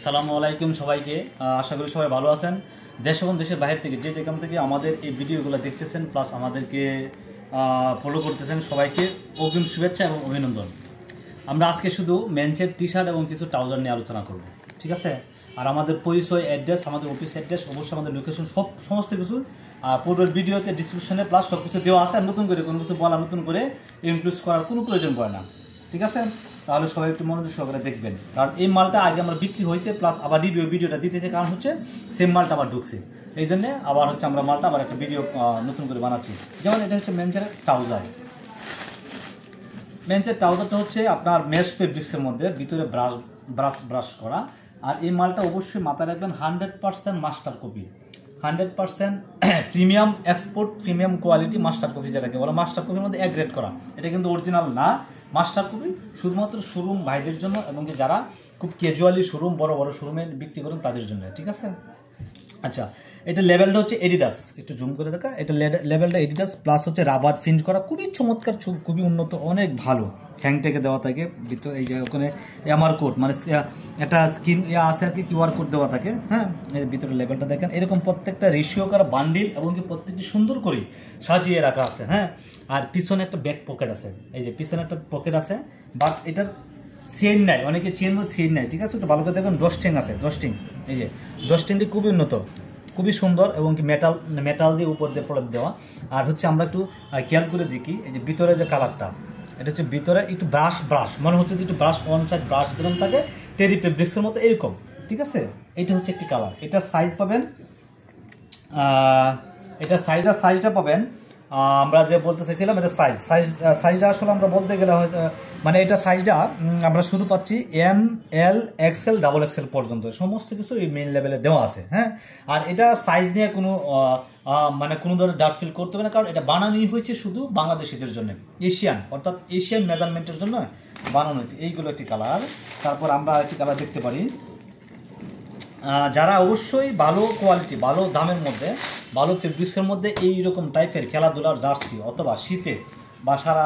আসসালামু আলাইকুম সবাইকে। আশা করি সবাই ভালো আছেন। দেশ এবং দেশের বাইরে থেকে যে যেখান থেকে আমাদের এই ভিডিওগুলো দেখতেছেন প্লাস আমাদেরকে ফলো করতেছেন সবাইকে অগ্রিম শুভেচ্ছা এবং অভিনন্দন। আমরা আজকে শুধু মেন্সের টি শার্ট এবং কিছু ট্রাউজার নিয়ে আলোচনা করব, ঠিক আছে? আর আমাদের পরিচয়, অ্যাড্রেস, আমাদের অফিস অ্যাড্রেস, অবশ্যই আমাদের লোকেশন সমস্ত কিছু পুরো ভিডিওতে ডিসক্রিপশনে প্লাস সব কিছু দেওয়া আছে। আর নতুন করে কোনো কিছু বলা, নতুন করে ইনক্লুড করার কোনো প্রয়োজন পড়ে না, ঠিক আছে? তাহলে সবাই একটু মনোযোগ সহকারে দেখবেন, কারণ এই মালটা আগে আমরা বিক্রি হয়েছে প্লাস আবার ভিডিওটা দিতেছে, কারণ হচ্ছে সেম মালটা আবার ঢুকছে, এই জন্যে আবার হচ্ছে আমরা মালটা আবার একটা ভিডিও নতুন করে বানাচ্ছি। যেমন এটা হচ্ছে মেন্সের ট্রাউজার। মেন্সের ট্রাউজারটা হচ্ছে আপনার মেশ ফেব্রিক্সের মধ্যে ভিতরে ব্রাশ করা। আর এই মালটা অবশ্যই মাথায় রাখবেন 100% master copy, 100% premium export, premium quality master copy, যেটাকে বলে মাস্টার কপির মধ্যে এক গ্রেড করা। এটা কিন্তু অরিজিনাল না, মাস্টার কপি শুধুমাত্র শোরুম ভাইদের জন্য এবং যারা খুব ক্যাজুয়ালি শোরুম, বড় বড় শোরুমে বিক্রি করেন তাদের জন্য, ঠিক আছে? আচ্ছা, এটা লেভেলটা হচ্ছে এডিডাস, একটু জুম করে দেখা। এটা লেভেলটা এডিডাস প্লাস হচ্ছে রাবার ফিন্ট করা, খুবই চমৎকার, খুবই উন্নত, অনেক ভালো। হ্যাংটেকে দেওয়া থাকে ভিতরে, এই যে ওখানে এমআর কোড মানে একটা স্ক্রিন আছে আর কি, কিউআর কোড দেওয়া থাকে। হ্যাঁ, এর ভিতরে লেভেলটা দেখেন, এরকম প্রত্যেকটা রেশিও করা বান্ডিল এবং কি প্রত্যেকটি সুন্দর করে সাজিয়ে রাখা আছে। হ্যাঁ, আর পিছনে একটা ব্যাক পকেট আছে, এই যে পিছনে একটা পকেট আছে, বাট এটার চেইন নাই, অনেকে চেইন বলছে চেইন নাই, ঠিক আছে? একটু ভালো করে দেখবেন, ডস্টিং আছে, ডস্টিং, এই যে ডস্টিংটি খুবই উন্নত, খুবই সুন্দর এবং কি মেটাল দিয়ে উপর দিয়ে প্রলেপ দেওয়া। আর হচ্ছে আমরা একটু খেয়াল করে দেখি, এই যে ভিতরে যে কালারটা, এটা হচ্ছে ভিতরে একটু ব্রাশ মনে হচ্ছে যে একটু ব্রাশ অন সাইড ব্রাশ যেরকম থাকে টেরি ফেব্রিক্সের মতো এরকম, ঠিক আছে? এটা হচ্ছে একটি কালার। এটা সাইজ পাবেন, এটা সাইজটা পাবেন, আমরা যে বলতে চাইছিলাম এটা সাইজটা আসলে আমরা বলতে গেলে মানে এটা সাইজটা আমরা শুরু পাচ্ছি ML XL XXL পর্যন্ত, সমস্ত কিছু এই মেইন লেভেলে দেওয়া আছে। হ্যাঁ, আর এটা সাইজ নিয়ে কোনো মানে কোনো ধরনের ডাউট ফিল করতে হবে না, কারণ এটা বানানোই হয়েছে শুধু বাংলাদেশিদের জন্য, অর্থাৎ এশিয়ান মেজারমেন্টের জন্য বানানো হয়েছে। এইগুলো একটি কালার। তারপর আমরা একটি কালার দেখতে পারি, যারা অবশ্যই ভালো কোয়ালিটি, ভালো দামের মধ্যে, ভালো ফেব্রিক্সের মধ্যে এইরকম টাইপের খেলাধুলার জার্সি অথবা শীতে বা সারা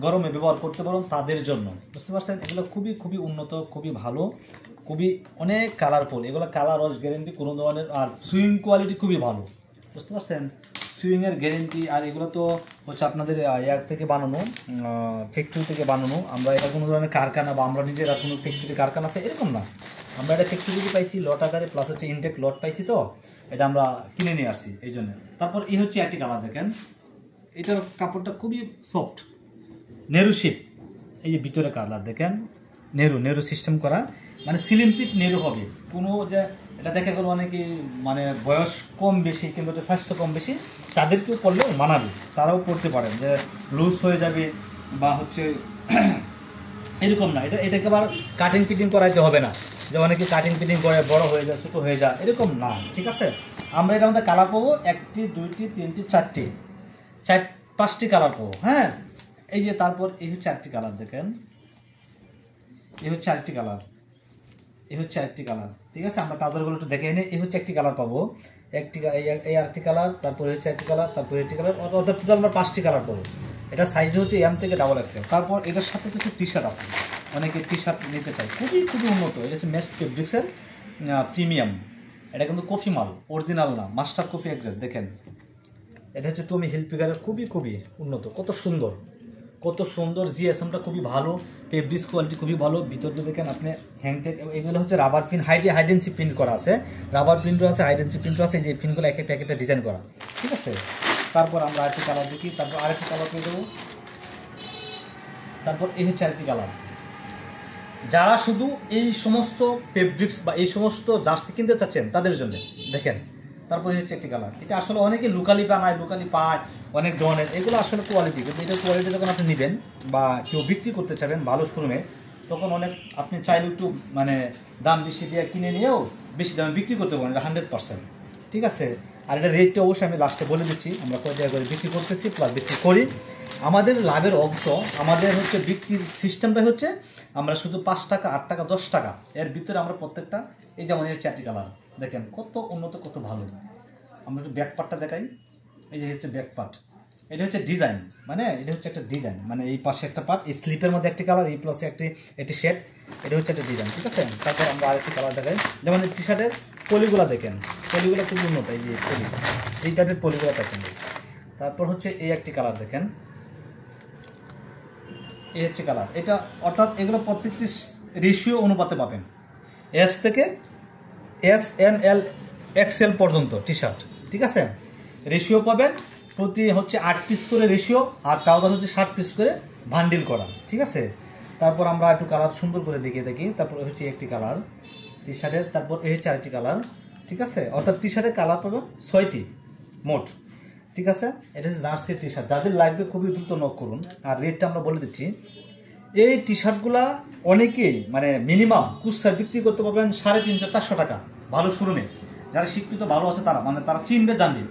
গরমে ব্যবহার করতে পারেন তাদের জন্য, বুঝতে পারছেন? এগুলো খুবই উন্নত, খুবই ভালো, খুবই অনেক কালারফুল। এগুলো কালার ওয়াশ গ্যারেন্টি কোনো ধরনের, আর সুইং কোয়ালিটি খুবই ভালো, বুঝতে পারছেন? সুইংয়ের গ্যারেন্টি। আর এগুলো তো হচ্ছে আপনাদের ইয়ার থেকে বানানো, ফ্যাক্টরি থেকে বানানো। আমরা এটা কোনো ধরনের কারখানা বা আমরা নিজেরা কোনো ফ্যাক্টরি কারখানা আছে এরকম না, আমরা এটা ফ্যাক্টরি থেকে পাইছি লট আকারে, প্লাস হচ্ছে ইনটেক লট পাইছি, তো এটা আমরা কিনে নিয়ে আসছি এই জন্য। তারপর এই হচ্ছে একটি কালার দেখেন, এটার কাপড়টা খুবই সফট, নেরু শেপ, এই যে ভিতরে কালার দেখেন, নেরু সিস্টেম করা, মানে স্লিম ফিট নেরু হবে। কোনো যে এটা দেখা গেলো অনেকে মানে বয়স কম বেশি কিন্তু স্বাস্থ্য কম বেশি তাদেরকেও পরলেও মানাবে, তারাও পরতে পারেন, যে লুজ হয়ে যাবে বা হচ্ছে এরকম না। এটাকে আবার কাটিং ফিটিং করাইতে হবে না, যে অনেকে কাটিং ফিটিং করে বড় হয়ে যায়, ছোটো হয়ে যায়, এরকম না, ঠিক আছে? আমরা এটার মধ্যে কালার পাবো 1টি 2টি 3টি 4টি 5টি কালার পাবো। হ্যাঁ, এই যে তারপর এই হচ্ছে 4টি কালার দেখেন, এই হচ্ছে আরেকটি কালার, এই হচ্ছে আরেকটি কালার, ঠিক আছে? আমরা ট্রাউজারগুলো একটু দেখে এনে এই হচ্ছে একটি কালার পাবো, এই আরেকটি কালার, তারপরে হচ্ছে একটি কালার, তারপরে একটি কালার, অর্থাৎ টোটাল আমরা 5টি কালার পাবো। এটা সাইজ হচ্ছে M থেকে XXL। তারপর এটার সাথে কিছু টি শার্ট আছে, অনেকে টি শার্ট নিতে চায়, খুবই উন্নত। এটা হচ্ছে মেশ ফেব্রিক্সের প্রিমিয়াম, এটা কিন্তু কফি মাল, অরিজিনাল না, মাস্টার কপি এক গ্রেড। দেখেন, এটা হচ্ছে টমি হিলফিগারের, খুবই উন্নত, কত সুন্দর জিএসএমটা খুবই ভালো, ফেব্রিক্স কোয়ালিটি খুবই ভালো। ভিতরটা দেখেন আপনি হ্যাংটেক, এগুলো হচ্ছে রাবার প্রিন্ট, হাইডেন্সি প্রিন্ট করা আছে, রাবার প্রিন্টও আছে, হাইডেন্সি প্রিন্টও আছে, এই যে প্রিন্টগুলো এক একটা ডিজাইন করা, ঠিক আছে? তারপর আমরা আরেকটি কালার দেখি, তারপর আরেকটি কালার পেয়ে দেবো। তারপর এই হচ্ছে আরেকটি কালার। যারা শুধু এই সমস্ত ফেব্রিক্স বা এই সমস্ত জার্সি কিনতে চাচ্ছেন তাদের জন্য দেখেন। তারপরে হচ্ছে একটি কালার, এটা আসলে অনেকে লোকালি পায় অনেক ধরনের, এগুলো আসলে কোয়ালিটি, কিন্তু এটার কোয়ালিটি যখন আপনি নেবেন বা কেউ বিক্রি করতে চাবেন ভালো শোরুমে, তখন অনেক আপনি চাইলে একটু মানে দাম বেশি দিয়ে কিনে নিয়েও বেশি দামে বিক্রি করতে পারেন, এটা 100%, ঠিক আছে? আর এটা রেটটা অবশ্যই আমি লাস্টে বলে দিচ্ছি, আমরা কয় জায়গায় করে বিক্রি করতেছি প্লাস বিক্রি করি। আমাদের লাভের অংশ, আমাদের হচ্ছে বিক্রির সিস্টেমটা হচ্ছে আমরা শুধু 5 টাকা 8 টাকা 10 টাকা এর ভিতরে আমরা প্রত্যেকটা, এই যেমন এর 4টি কালার দেখেন, কত উন্নত, কত ভালো। আমরা একটু ব্যাক পার্টটা দেখাই, এই যে হচ্ছে ব্যাক পার্ট, এটা হচ্ছে ডিজাইন, মানে এটা হচ্ছে একটা ডিজাইন, মানে এই পাশে একটা পার্ট, এই স্লিপের মধ্যে একটি কালার, এই প্লাসে একটি শেড, এটা হচ্ছে একটা ডিজাইন, ঠিক আছে। তারপর আমরা আরেকটি কালার দেখাই, যেমন টি শার্টের পলিগুলো দেখেন, পলিগুলো খুব উন্নত, এই যে পলি, এই টাইপের পলিগুলো দেখেন। তারপর হচ্ছে এই একটি কালার দেখেন, এই হচ্ছে কালার, এটা অর্থাৎ এগুলো প্রত্যেকটি রেশিও অনুপাতে পাবেন, এস থেকে এস, এম, এল, এক্সএল পর্যন্ত টি শার্ট, ঠিক আছে। রেশিও পাবেন, প্রতি হচ্ছে 8 পিস করে রেশিও, আর ট্রাউজার হচ্ছে 60 পিস করে বান্ডিল করা, ঠিক আছে। তারপর আমরা একটু কালার সুন্দর করে দেখিয়ে দেখি। তারপর হচ্ছে একটি কালার টি শার্টের, তারপর এই হচ্ছে আরেকটি কালার, ঠিক আছে। অর্থাৎ টি শার্টের কালার পাবেন 6টি মোট, ঠিক আছে। এটা হচ্ছে জার্সি টি শার্ট, যাদের লাগবে খুবই দ্রুত নক করুন। আর রেটটা আমরা বলে দিচ্ছি, এই টি শার্টগুলা অনেকেই মানে মিনিমাম কুচ্ছায় বিক্রি করতে পারবেন 350-400 টাকা, ভালো শোরুমে যারা শিক্ষিত ভালো আছে তারা, মানে তারা চিনবে জানবে।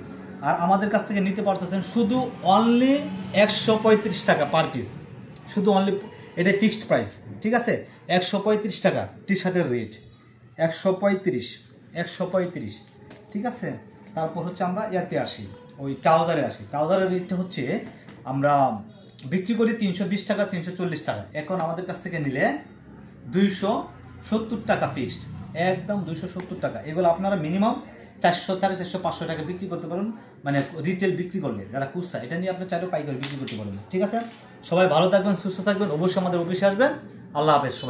আর আমাদের কাছ থেকে নিতে পারতেছেন শুধু অনলি 135 টাকা পার পিস, শুধু অনলি, এটাই ফিক্সড প্রাইস, ঠিক আছে। 135 টাকা টি শার্টের রেট, 135, ঠিক আছে। তারপর হচ্ছে আমরা ইয়াতে আসি, ওই ট্রাউজারে আসি। ট্রাউজারের রেটটা হচ্ছে আমরা বিক্রি করি 320 টাকা, 340 টাকা। এখন আমাদের কাছ থেকে নিলে 270 টাকা ফিক্সড, একদম 270 টাকা। এগুলো আপনারা মিনিমাম 400, 450, 500 টাকা বিক্রি করতে পারেন, মানে রিটেল বিক্রি করলে, যারা কুচ্ছা, এটা নিয়ে আপনি চাইলেও পাইকারি বিক্রি করতে পারেন, ঠিক আছে। সবাই ভালো থাকবেন, সুস্থ থাকবেন, অবশ্যই আমাদের অফিসে আসবেন। আল্লাহ হাফেজ সবাই।